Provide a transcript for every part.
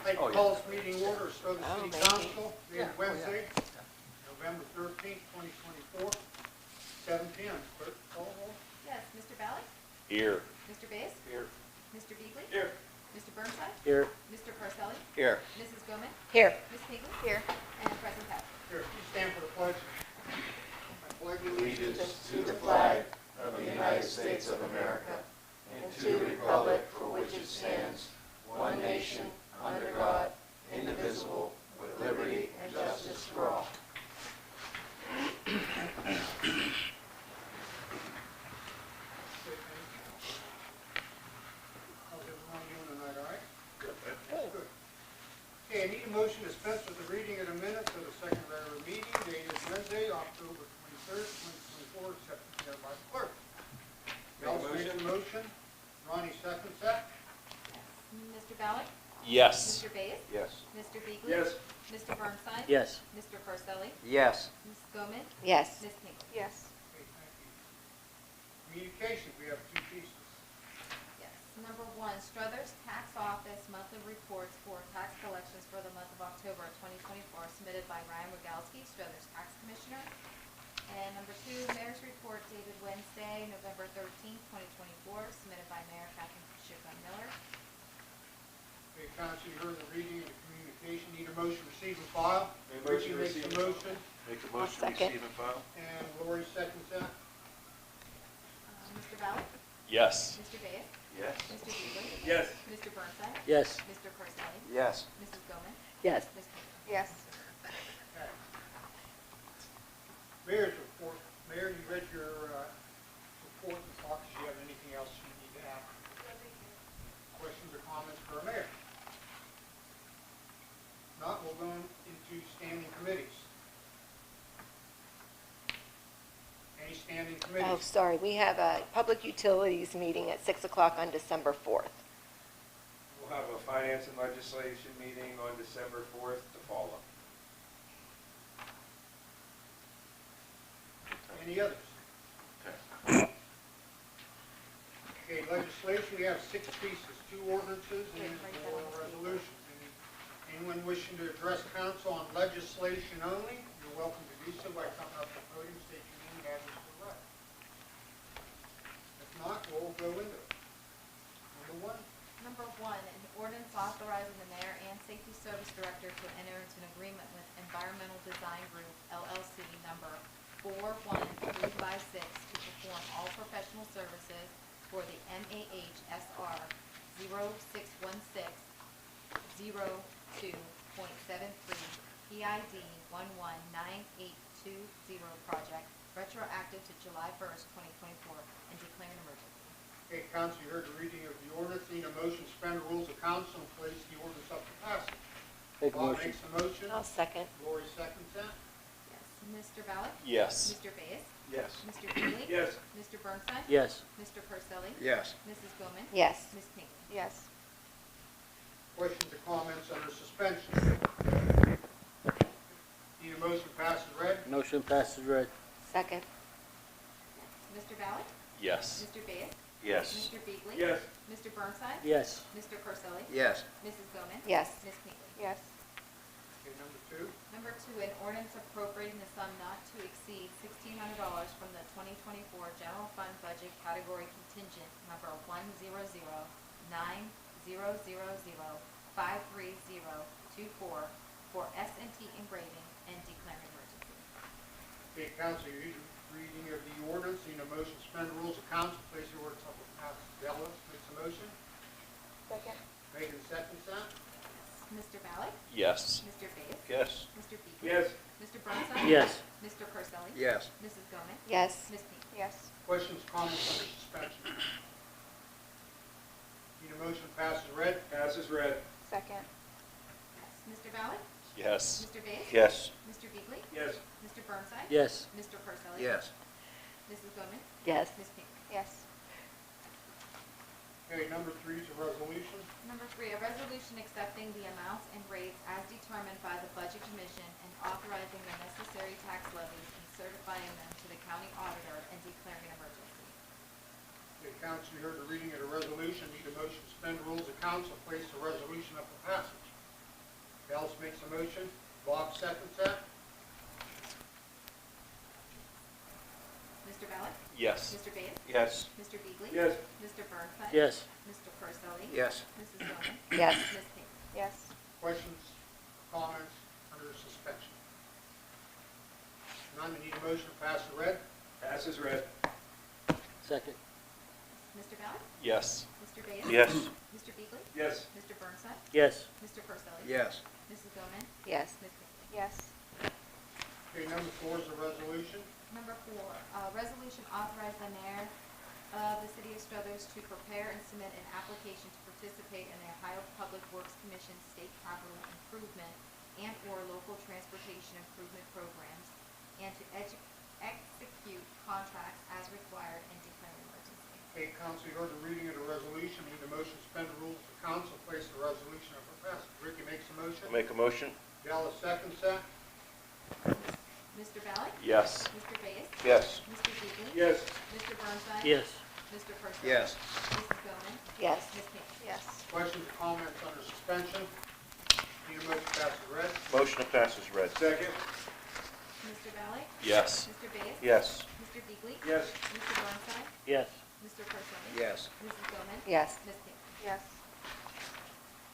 like to call this meeting order, Struthers City Council, meeting Wednesday, November 13th, 2024, 7 p.m. Clerk, call roll. Yes, Mr. Ballard? Here. Mr. Bass? Here. Mr. Beagley? Here. Mr. Burnside? Here. Mr. Parcelli? Here. Mrs. Goman? Here. Ms. Pinkley? Here. And President Patrick. Here, please stand for the pledge. I pledge Allegiance to the flag of the United States of America and to the republic for which it stands, one nation, under God, indivisible, with liberty and justice for all. How's everyone doing tonight, all right? Good. Good. Okay, I need a motion to dispense with the reading of the minutes of the second regular meeting dated Wednesday, October 23rd, 2024, accepted by the clerk. Alice makes a motion. Ronnie seconds that. Mr. Ballard? Yes. Mr. Bass? Yes. Mr. Beagley? Yes. Mr. Burnside? Yes. Mr. Parcelli? Yes. Mrs. Goman? Yes. Ms. Pinkley? Yes. Okay, thank you. Communications, we have two pieces. Yes. Number one, Struthers Tax Office monthly reports for tax collections for the month of October 2024 submitted by Ryan Rogalski, Struthers Tax Commissioner. And number two, Mayor's Report dated Wednesday, November 13th, 2024, submitted by Mayor Catherine Miller. Okay, Council, you heard the reading of the communication. Need a motion to receive and file. Motion to Ricky makes receive a and motion, Make a I'll motion to second. receive and file. and Lori seconds that. Mr. Ballard? Yes. Mr. Bass? Yes. Mr. Beagley? Yes. Mr. Burnside? Yes. Mr. Parcelli? Yes. Mrs. Goman? Yes. Ms. Pinkley? Yes. Okay. Mayor's report. Mayor, you read your report and thoughts. Do you have anything else you need to add? Questions or comments for our mayor? Not, we'll go into standing committees. Any standing committees? Oh, sorry. We have a public utilities meeting at 6 o'clock on December 4th. We'll have a finance and legislation meeting on December 4th to follow. Any others? Okay, legislation, we have 6 pieces, 2 ordinances and 4 resolutions. Anyone wishing to address council on legislation only, you're welcome to do so by coming up to the podium, state your name and address for the record. If not, we'll go into it. Number 1. Number one, an ordinance authorizing the mayor and safety service director to enter into an agreement with Environmental Design Group, LLC, number 41356 to perform all professional services for the MAHSR 0616 02.73 PID 119820 project, retroactive to July 1st, 2024, and declare an emergency. Okay, council, you heard the reading of the ordinance. Need a motion to suspend the rules of council and place the ordinance up for passage. Bob makes a motion. I'll second. Lori seconds that. Yes. Mr. Ballard? Yes. Mr. Bass? Yes. Mr. Beagley? Yes. Mr. Burnside? Yes. Mr. Parcelli? Yes. Mrs. Goman? Yes. Ms. Pinkley? Yes. Questions or comments under suspension? Need a motion passes read. Motion passes read. Second. Mr. Ballard? Yes. Mr. Bass? Yes. Mr. Beagley? Yes. Mr. Burnside? Yes. Mr. Parcelli? Yes. Mrs. Goman? Yes. Ms. Pinkley? Yes. Okay, number 2. Number two, an ordinance appropriating the sum not to exceed $1,600 from the 2024 general fund budget category contingent number 1000530053024 for S&T engraving and declaring emergency. Okay, council, you're reading of the ordinance. Need a motion to suspend the rules of council, place the ordinance up for passage. Ellis makes a motion. Second. Megan seconds that. Mr. Ballard? Yes. Mr. Bass? Yes. Mr. Beagley? Yes. Mr. Burnside? Yes. Mr. Parcelli? Yes. Mrs. Goman? Yes. Ms. Pinkley? Yes. Questions, comments under suspension? Need a motion passes read. Passes read. Second. Yes. Mr. Ballard? Yes. Mr. Bass? Yes. Mr. Beagley? Yes. Mr. Burnside? Yes. Mr. Parcelli? Yes. Mrs. Goman? Yes. Ms. Pinkley? Yes. Okay, number 3 is a resolution. Number three, a resolution accepting the amounts and rates as determined by the Budget Commission and authorizing the necessary tax levies and certifying them to the county auditor and declaring an emergency. Okay, council, you heard the reading of the resolution. Need a motion to suspend rules of council, place the resolution up for passage. Ellis makes a motion, Bob seconds that. Mr. Bellick? Yes. Mr. Bates? Yes. Mr. Beagley? Yes. Mr. Burnside? Yes. Mr. Purcelli? Yes. Mrs. Bowman? Yes. Ms. Pinkley? Yes. Questions, comments under suspension? None, we need a motion to pass the read. Pass is read. Second. Mr. Bellick? Yes. Mr. Bates? Yes. Mr. Beagley? Yes. Mr. Burnside? Yes. Mr. Purcelli? Yes. Mrs. Bowman? Yes. Ms. Pinkley? Yes. Okay, number 4 is a resolution. Number 4, resolution authorizing the mayor of the city of Struthers to prepare and submit an application to participate in the Ohio Public Works Commission State Capital Improvement and/or local transportation improvement programs, and to execute contracts as required and declare an emergency. Okay, council, you heard the reading of the resolution. Need a motion to suspend the rules of council, place the resolution up for passage. Ricky makes a motion. I'll make a motion. Dallas seconds that. Mr. Bellick? Yes. Mr. Bates? Yes. Mr. Beagley? Yes. Mr. Burnside? Yes. Mr. Purcelli? Yes. Mrs. Bowman? Yes. Ms. Pinkley? Yes. Questions or comments under suspension? Need a motion to pass the read. Motion to pass is read. Second. Mr. Bellick? Yes. Mr. Bates? Yes. Mr. Beagley? Yes. Mr. Burnside? Yes. Mr. Purcelli? Yes. Mrs. Bowman? Yes. Ms. Pinkley? Yes.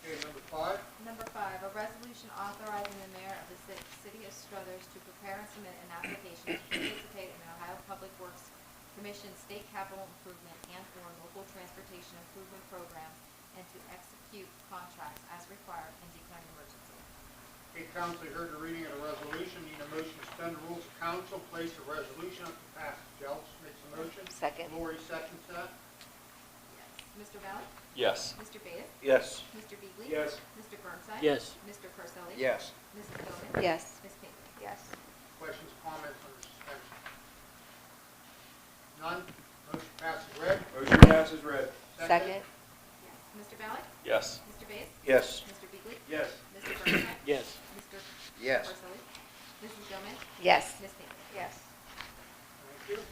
Okay, number 5. Number 5, a resolution authorizing the mayor of the city of Struthers to prepare and submit an application to participate in the Ohio Public Works Commission State Capital Improvement and/or local transportation improvement programs, and to execute contracts as required and declare an emergency. Okay, council, you heard the reading of the resolution. Need a motion to suspend the rules of council, place the resolution up for passage. Dallas makes a motion. Second. Lori seconds that. Mr. Bellick? Yes. Mr. Bates? Yes. Mr. Beagley? Yes. Mr. Burnside? Yes. Mr. Purcelli? Yes. Mrs. Bowman? Yes. Ms. Pinkley? Yes. Questions, comments under suspension? None. Motion passes read. Motion passes read. Second. Mr. Bellick? Yes. Mr. Bates? Yes. Mr. Beagley? Yes. Mr. Burnside? Yes. Mr. Yes. Purcelli? Mrs. Bowman? Yes. Ms. Pinkley? Yes. Thank you.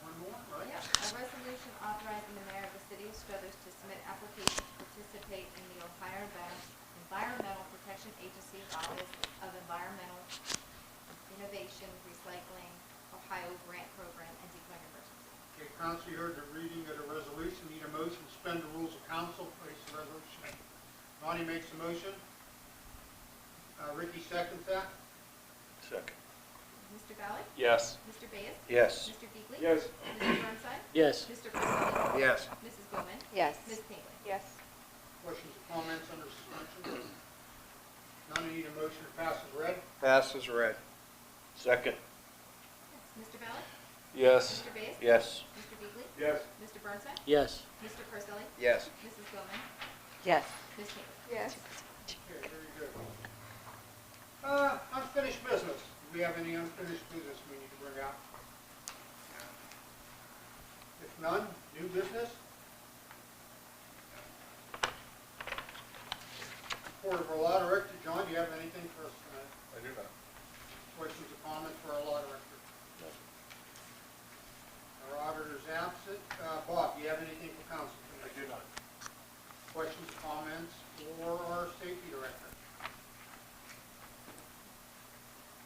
One more, right? Yep, a resolution authorizing the mayor of the city of Struthers to submit application to participate in the Ohio Environmental Protection Agency's Office of Environmental Innovation Recycling Ohio Grant Program and declare an emergency. Okay, council, you heard the reading of the resolution. Need a motion to suspend the rules of council, place the resolution. Ronnie makes a motion. Ricky seconds that. Second. Mr. Bellick? Yes. Mr. Bates? Yes. Mr. Beagley? Yes. Mr. Burnside? Yes. Mr. Purcelli? Yes. Mrs. Bowman? Yes. Ms. Pinkley? Yes. Questions or comments under suspension? None. I need a motion to pass as read. Pass is read. Second. Mr. Bellick? Yes. Mr. Bates? Yes. Mr. Beagley? Yes. Mr. Burnside? Yes. Mr. Purcelli? Yes. Mrs. Bowman? Yes. Ms. Pinkley? Yes. Okay, very good. Unfinished business. Do we have any unfinished business we need to bring out? If none, new business? Report of our law director. John, do you have anything for us tonight? I do not. Questions or comments for our law director? Our auditor's absent. Bob, do you have anything for council tonight? I do not. Questions or comments for our safety director?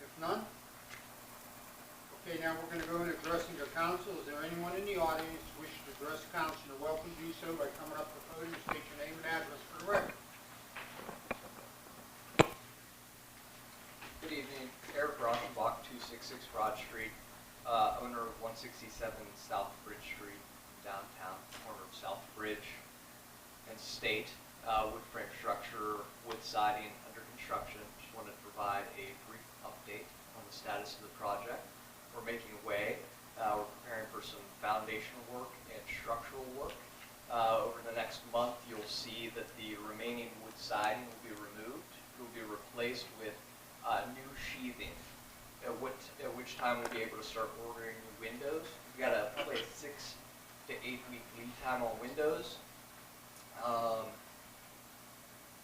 If none? Okay, now we're going to go into addressing the council. Is there anyone in the audience who wishes to address council? You're welcome to do so by coming up to the podium, state your name and address for the record. Good evening, Eric Rochenbach, 266 Broad Street, owner of 167 South Bridge Street, downtown, corner of South Bridge and State. Wood frame structure, wood siding under construction. Just wanted to provide a brief update on the status of the project. We're making way. We're preparing for some foundational work and structural work. Over the next month, you'll see that the remaining wood siding will be removed. It will be replaced with new sheathing, at which time we'll be able to start ordering new windows. We've got probably a 6 to 8 week lead time on windows.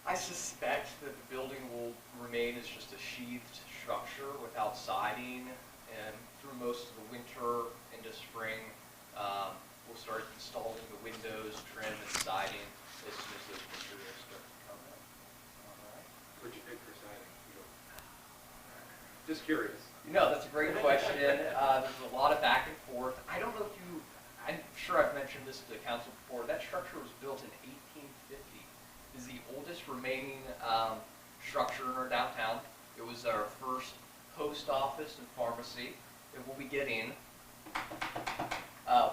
I suspect that the building will remain as just a sheathed structure without siding, and through most of the winter into spring, we'll start installing the windows, trim, and siding as soon as those materials start to come in. All right. What'd you pick for just curious. No, that's a great question. There's a lot of back and forth. I don't know if you, I'm sure I've mentioned this to the council before. That structure was built in 1850. It's the oldest remaining structure in our downtown. It was our first post office and pharmacy. And we'll be getting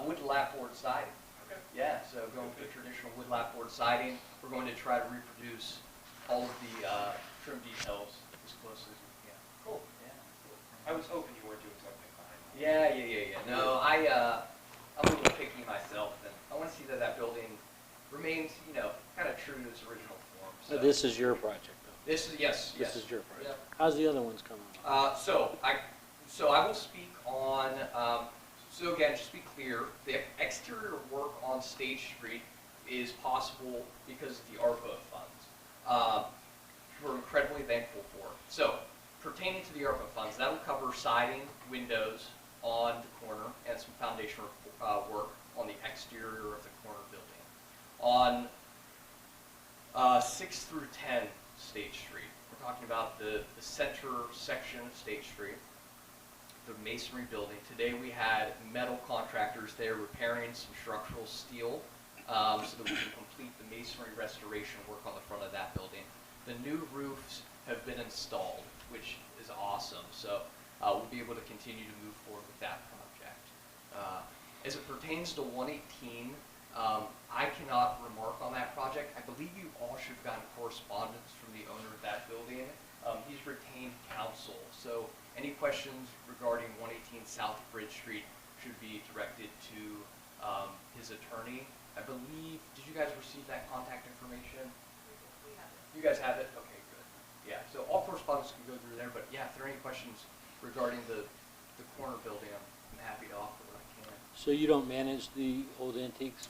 wood lapboard siding. Okay. Yeah, so going with the traditional wood lapboard siding. We're going to try to reproduce all of the trim details as close as we can. Cool. Yeah. I was hoping you weren't doing something behind me. Yeah. No, I'm a little picky myself, and I want to see that that building remains, kind of true to its original form. So This is your project, though. this is yes. This is your project. Yep. How's the other ones coming along? So I will speak on. So again, just to be clear, the exterior work on Stage Street is possible because of the ARPA funds. We're incredibly thankful for. So pertaining to the ARPA funds, that will cover siding, windows on the corner, and some foundation work on the exterior of the corner building. On 6 through 10 State Street, we're talking about the center section of State Street, the masonry building. Today we had metal contractors there repairing some structural steel so that we can complete the masonry restoration work on the front of that building. The new roofs have been installed, which is awesome. So we'll be able to continue to move forward with that project. As it pertains to 118, I cannot remark on that project. I believe you all should have gotten correspondence from the owner of that building. He's retained counsel, so any questions regarding 118 South Bridge Street should be directed to his attorney. I believe, did you guys receive that contact information? We have it. You guys have it? Okay, good. Yeah, so all correspondence can go through there, but yeah, if there are any questions regarding the corner building, I'm happy to offer what I can. So you don't manage the old antiques?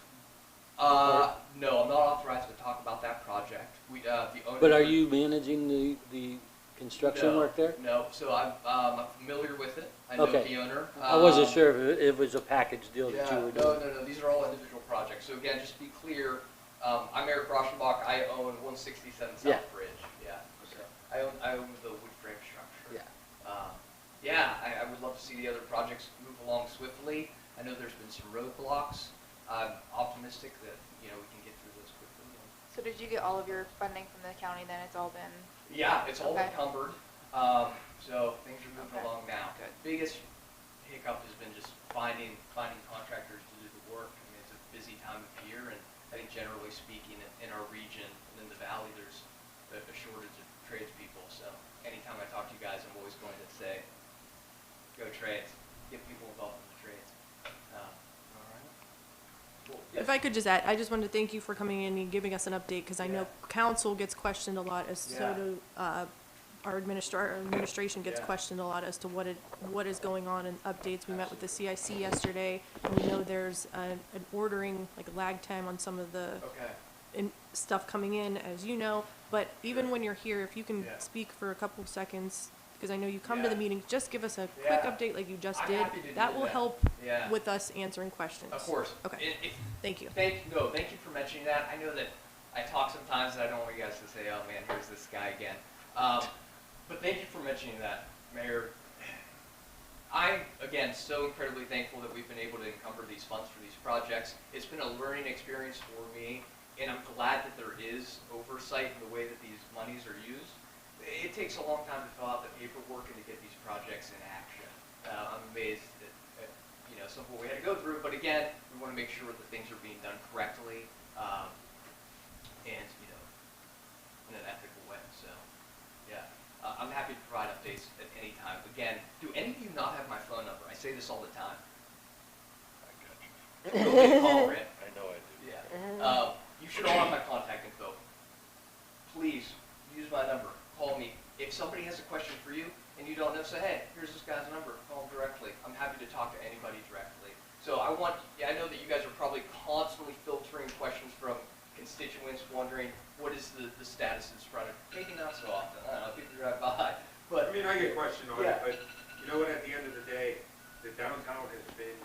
No, I'm not authorized to talk about that project. The owner. But are you managing the construction No, work there? No, so I'm familiar with it. I know Okay. the owner. I wasn't sure if it was a package deal that you Yeah, were no, doing. these are all individual projects. So again, just to be clear, I'm Eric Rauschenbach. I own 167 South Yeah. Bridge. Yeah. So I own the wood frame structure. Yeah. I would love to see the other projects move along swiftly. I know there's been some roadblocks. I'm optimistic that, we can get through this quickly. So did you get all of your funding from the county then? It's all been, Yeah, it's all Okay. encumbered, so things are moving Okay. along now. Biggest hiccup has been just finding contractors to do the work. I mean, it's a busy time of year, and I think generally speaking, in our region and in the valley, there's a shortage of tradespeople. So anytime I talk to you guys, I'm always going to say, go trades, get people involved in the trades. All right. Cool. Yes. If I could just add, I just wanted to thank you for coming in and giving us an update, because I know council gets questioned a lot, as so Yeah. do our administration gets Yeah. questioned a lot as to what is going on and updates. We met with the CIC yesterday, and we know there's an ordering, like a lag time on some of the Okay. stuff coming in, as you know. But even when you're here, if you can Yeah. speak for a couple of seconds, because I know you come to the Yeah. meeting, just give us a quick Yeah. update like you just I'm did. happy to do That will that. help Yeah. with us answering questions. Of course. Okay. Thank you. Thank you for mentioning that. I know that I talk sometimes and I don't want you guys to say, oh man, here's this guy again. But thank you for mentioning that, Mayor. I'm, again, so incredibly thankful that we've been able to encumber these funds for these projects. It's been a learning experience for me, and I'm glad that there is oversight in the way that these monies are used. It takes a long time to fill out the paperwork and to get these projects in action. I'm amazed at some of what we had to go through, but again, we want to make sure that things are being done correctly and in an ethical way. So, yeah, I'm happy to provide updates at any time. Again, do any of you not have my phone number? I say this all the time. I got you. Go get a call, Rand. I know I do. Yeah. You should all have my contact info. Please use my number. Call me. If somebody has a question for you and you don't know, say, hey, here's this guy's number. Call him directly. I'm happy to talk to anybody directly. So I know that you guys are probably constantly filtering questions from constituents wondering what is the status in Strutter. Maybe not so often. I don't know, people drive by. But I mean, I get questioned on Yeah. it, but you know what, at the end of the day, the downtown has been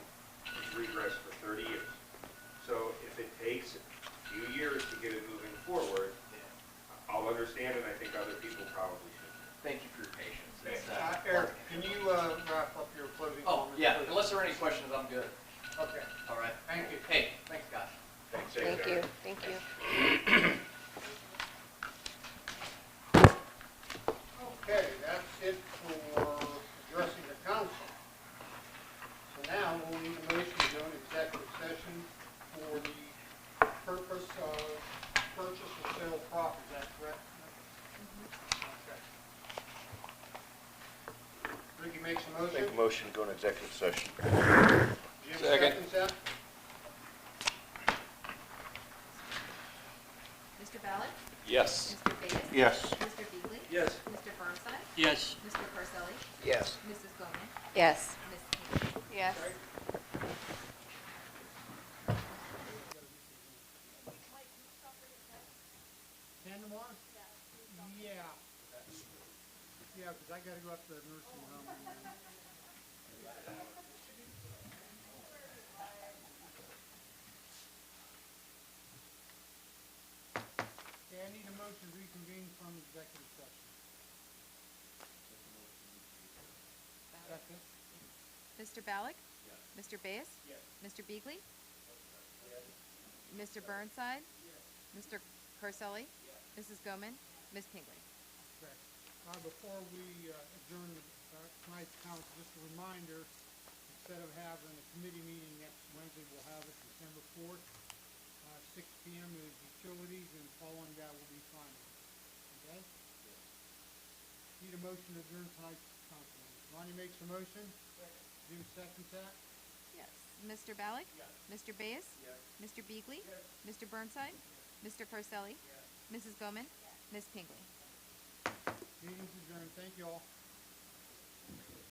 in regress for 30 years. So if it takes a few years to get it moving forward, I'll understand, and I think other people probably should. thank you for your patience. It's, Eric, you, thank you. Okay, that's it for addressing the council. So now we'll need a motion to go into executive session for the purpose of purchase or sale of property. Is that correct? Okay. Ricky makes a motion. Make a motion to go into executive session. Jim Second. seconds that. Mr. Ballard? Yes. Mr. Davis? Yes. Mr. Beagley? Yes. Mr. Burnside? Yes. Mr. Parselli? Yes. Mrs. Bowman? Yes. Ms. King? Yes. Ten tomorrow? Yeah. Yeah, because I gotta go up to the nursing home. Okay, I need a motion to reconvene from executive session. Second. Mr. Ballard? Mr. Bass? Mr. Beagley? Mr. Burnside? Mr. Parselli? Mrs. Goman? Ms. Pingley? Correct. Before we adjourn tonight's council, just a reminder, instead of having a committee meeting next Wednesday, we'll have it December 4th. 6 p.m. is utilities, and following that will be finance. Okay? Need a motion to adjourn tonight's council meeting. Ronnie makes a motion. Jim seconds that. Yes. Mr. Ballard? Mr. Bass? Mr. Beagley? Mr. Burnside? Mr. Parselli? Mrs. Goman? Ms. Pingley? Meeting's adjourned. Thank you all.